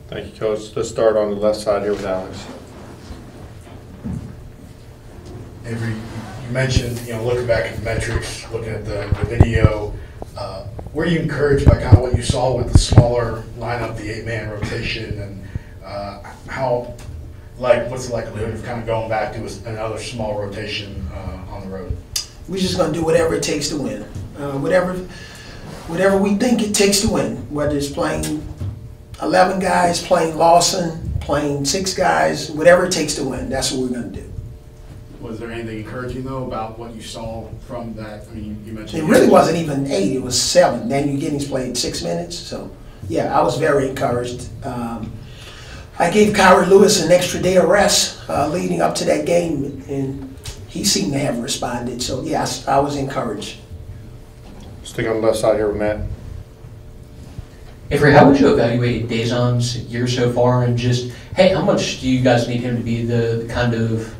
Thank you, Coach. Let's start on the left side here with Alex. Avery, you mentioned, looking back at the metrics, looking at the video, were you encouraged by kind of what you saw with the smaller lineup, the 8-man rotation, and what's the likelihood of kind of going back to another small rotation on the road? We're just going to do whatever it takes to win. Whatever we think it takes to win, whether it's playing 11 guys, playing Lawson, playing 6 guys, whatever it takes to win, that's what we're going to do. Was there anything encouraging, though, about what you saw from that? I mean, you mentioned it really wasn't even 8, it was 7. Daniel Giddings played 6 minutes, so yeah, I was very encouraged. I gave Kyrie Lewis an extra day of rest leading up to that game, and he seemed to have responded, so yes, I was encouraged. Stick on the left side here with Matt. Avery, how would you evaluate Dazon's year so far, and just, hey, how much do you guys need him to be the kind of,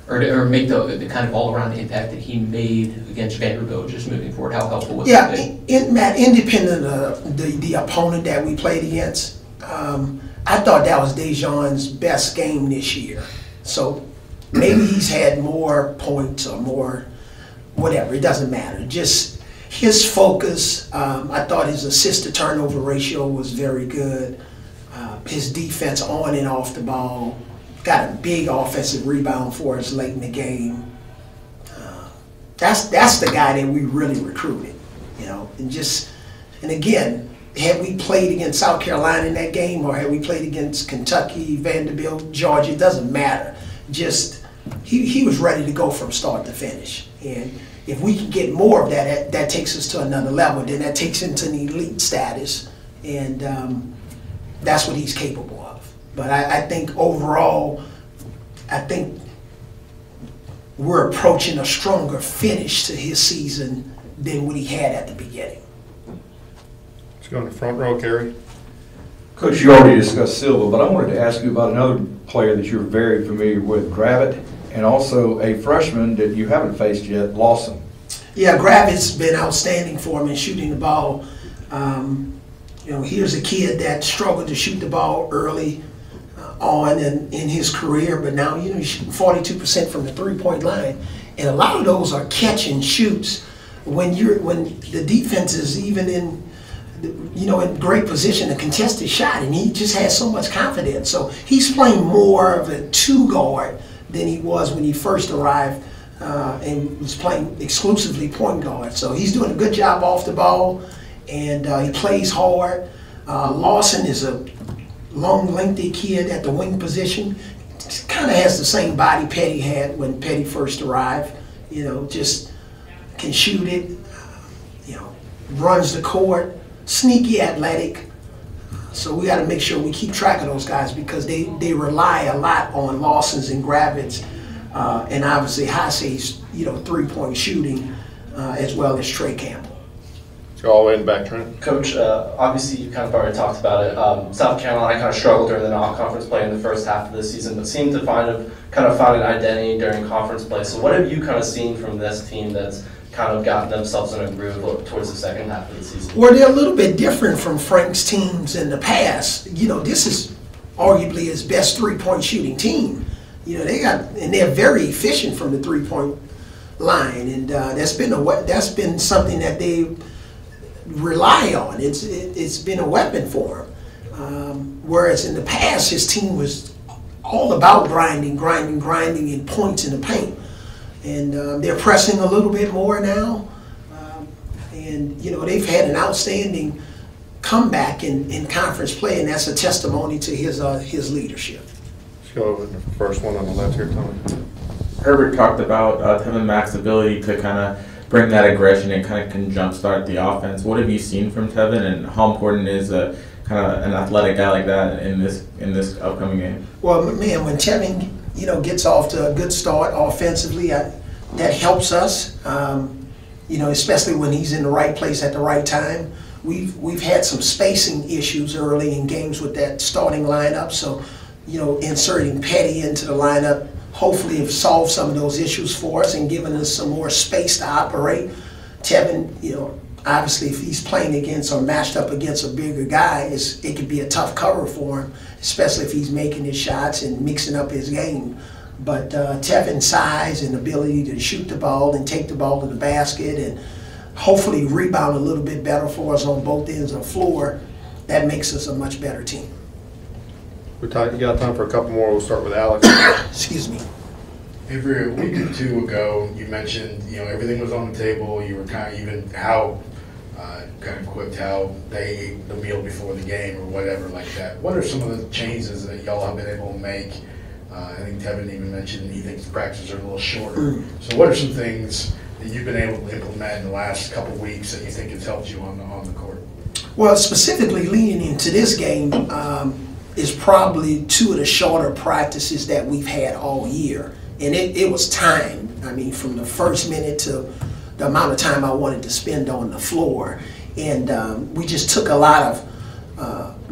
or make the kind of all-around impact that he made against Vanderbilt just moving forward? How helpful was that? Yeah, Matt, independent of the opponent that we played against, I thought that was Dazon's best game this year. So maybe he's had more points or more, whatever, it doesn't matter. Just his focus, I thought his assist-to-turnover ratio was very good. His defense on and off the ball, got a big offensive rebound for us late in the game. That's the guy that we really recruited, and again, had we played against South Carolina in that game, or had we played against Kentucky, Vanderbilt, Georgia, it doesn't matter. Just he was ready to go from start to finish, and if we can get more of that, that takes us to another level. Then that takes him to an elite status, and that's what he's capable of. But I think overall, I think we're approaching a stronger finish to his season than what he had at the beginning. Let's go in the front row, Gary. Coach, you already discussed Silva, but I wanted to ask you about another player that you're very familiar with, Gravitt, and also a freshman that you haven't faced yet, Lawson. Yeah, Gravitt's been outstanding for him in shooting the ball. Here's a kid that struggled to shoot the ball early on in his career, but now he's shooting 42% from the three-point line, and a lot of those are catch and shoots when the defense is even in great position to contest his shot, and he just has so much confidence. So he's playing more of a 2-guard than he was when he first arrived and was playing exclusively point guard. So he's doing a good job off the ball, and he plays hard. Lawson is a long, lengthy kid at the wing position. Kind of has the same body Petty had when Petty first arrived. Just can shoot it, runs the court, sneaky athletic. So we got to make sure we keep track of those guys because they rely a lot on Lawson's and Gravitt's, and obviously Hasey's, three-point shooting, as well as Trey Campbell. So all in back, Trent. Coach, obviously you kind of already talked about it. South Carolina kind of struggled during the non-conference play in the first half of the season, but seemed to find an identity during conference play. So what have you kind of seen from this team that's kind of gotten themselves in a groove towards the second half of the season? Well, they're a little bit different from Frank's teams in the past. This is arguably his best three-point shooting team. And they're very efficient from the three-point line, and that's been something that they rely on. It's been a weapon for him. Whereas in the past, his team was all about grinding in points in the paint. And they're pressing a little bit more now. And they've had an outstanding comeback in conference play, and that's a testimony to his leadership. Let's go over the first one on the left here, Tony. Herbert talked about Tevin Mack's ability to kind of bring that aggression and kind of can jumpstart the offense. What have you seen from Tevin, and how important is kind of an athletic guy like that in this upcoming game? Well, man, when Tevin gets off to a good start offensively, that helps us. Especially when he's in the right place at the right time. We've had some spacing issues early in games with that starting lineup, so inserting Petty into the lineup hopefully have solved some of those issues for us and given us some more space to operate. Tevin, obviously, if he's playing against or matched up against a bigger guy, it could be a tough cover for him, especially if he's making his shots and mixing up his game. But Tevin's size and ability to shoot the ball and take the ball to the basket and hopefully rebound a little bit better for us on both ends of the floor, that makes us a much better team. You got time for a couple more. We'll start with Alex. Excuse me. Avery, a week or two ago, you mentioned, everything was on the table. You were kind of even kind of quipped how they ate the meal before the game or whatever like that. What are some of the changes that y'all have been able to make? I think Tevin even mentioned he thinks the practices are a little shorter. So what are some things that you've been able to implement in the last couple of weeks that you think has helped you on the court? Well, specifically leading into this game is probably two of the shorter practices that we've had all year. And it was time. I mean, from the first minute to the amount of time I wanted to spend on the floor. And we just took a lot of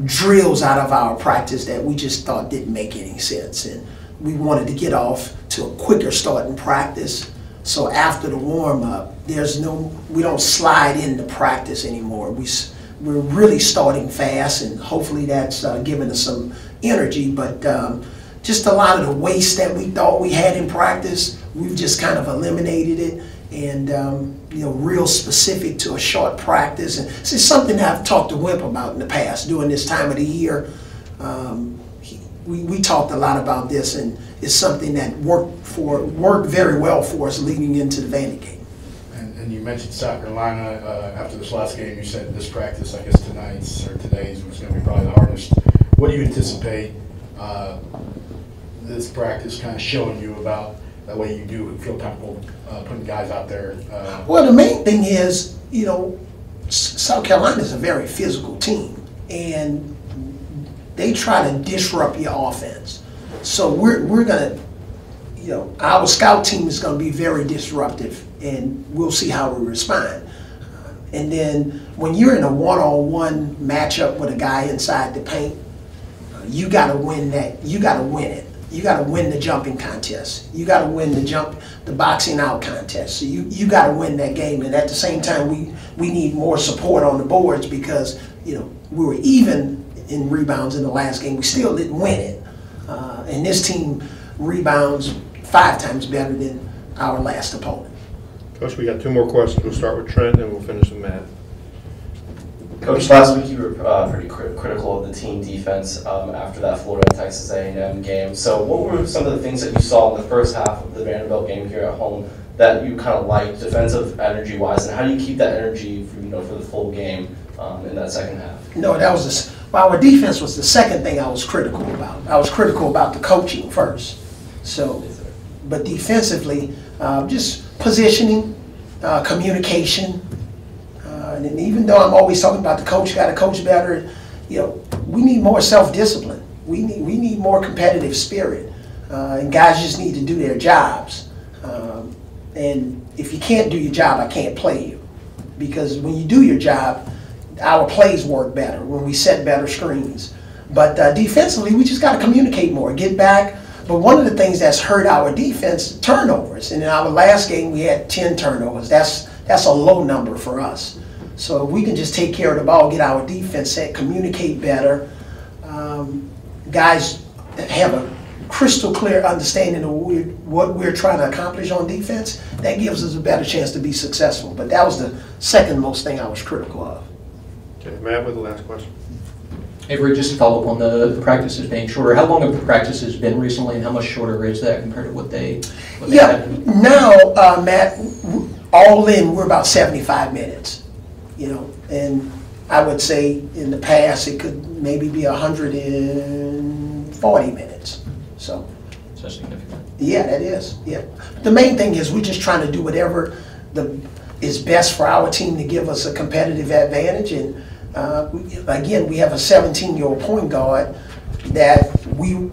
drills out of our practice that we just thought didn't make any sense. And we wanted to get off to a quicker start in practice. So after the warm-up, we don't slide into practice anymore. We're really starting fast, and hopefully that's giving us some energy. But just a lot of the waste that we thought we had in practice, we've just kind of eliminated it. And real specific to a short practice. And this is something that I've talked to Wimp about in the past during this time of the year. We talked a lot about this, and it's something that worked very well for us leading into the Vandy game. And you mentioned South Carolina. After this last game, you said this practice, I guess tonight's or today's, was going to be probably the hardest. What do you anticipate this practice kind of showing you about that way you do feel comfortable putting guys out there? Well, the main thing is, South Carolina is a very physical team, and they try to disrupt your offense. So we're going to, our scout team is going to be very disruptive, and we'll see how we respond. And then when you're in a one-on-one matchup with a guy inside the paint, you got to win that. You got to win it. You got to win the jumping contest. You got to win the boxing out contest. So you got to win that game. And at the same time, we need more support on the boards because we were even in rebounds in the last game. We still didn't win it. And this team rebounds 5 times better than our last opponent. Coach, we got 2 more questions. We'll start with Trent, and we'll finish with Matt. Coach, last week you were pretty critical of the team defense after that Florida-Texas A&M game. So what were some of the things that you saw in the first half of the Vanderbilt game here at home that you kind of liked defensive energy-wise, and how do you keep that energy for the full game in that second half? No, our defense was the second thing I was critical about. I was critical about the coaching first. So, but defensively, just positioning, communication. And even though I'm always talking about the coach got to coach better, we need more self-discipline. We need more competitive spirit, and guys just need to do their jobs. And if you can't do your job, I can't play you, because when you do your job, our plays work better when we set better screens. But defensively, we just got to communicate more, get back. But one of the things that's hurt our defense, turnovers. And in our last game, we had 10 turnovers. That's a low number for us. So if we can just take care of the ball, get our defense set, communicate better, guys have a crystal clear understanding of what we're trying to accomplish on defense, that gives us a better chance to be successful. But that was the second most thing I was critical of. Okay, Matt with the last question. Avery, just to follow up on the practices being shorter, how long have the practices been recently, and how much shorter is that compared to what they had? Now, Matt, all in, we're about 75 minutes. And I would say in the past it could maybe be 140 minutes. So significant. Yeah, that is. Yeah. The main thing is we're just trying to do whatever is best for our team to give us a competitive advantage. And again, we have a 17-year-old point guard that we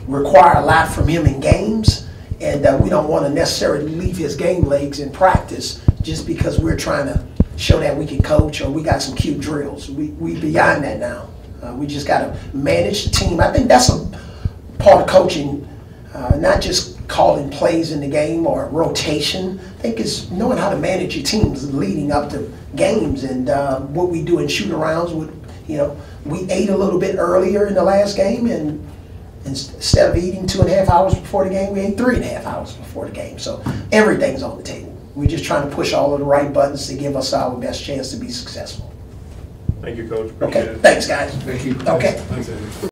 require a lot from him in games, and we don't want to necessarily leave his game legs in practice just because we're trying to show that we can coach or we got some cute drills. We beyond that now. We just got to manage the team. I think that's a part of coaching, not just calling plays in the game or rotation. I think it's knowing how to manage your teams leading up to games, and what we do in shoot-arounds. We ate a little bit earlier in the last game, and instead of eating 2.5 hours before the game, we ate 3.5 hours before the game. So everything's on the table. We're just trying to push all of the right buttons to give us our best chance to be successful. Thank you, Coach. Appreciate Okay, it. thanks, guys. Thank you. Okay. Thanks, Avery.